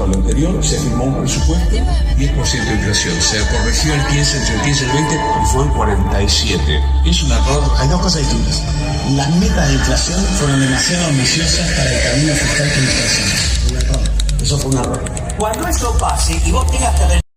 lo anterior, se firmó un presupuesto, 10% de inflación. Se corrigió el 15, entre el 15 y el 20 y fue el 47. Es un error. Hay dos cosas distintas. Las metas de inflación fueron demasiado ambiciosas para el camino fiscal que nos trazamos. Un error. Eso fue un error. Cuando eso pase y vos tengas que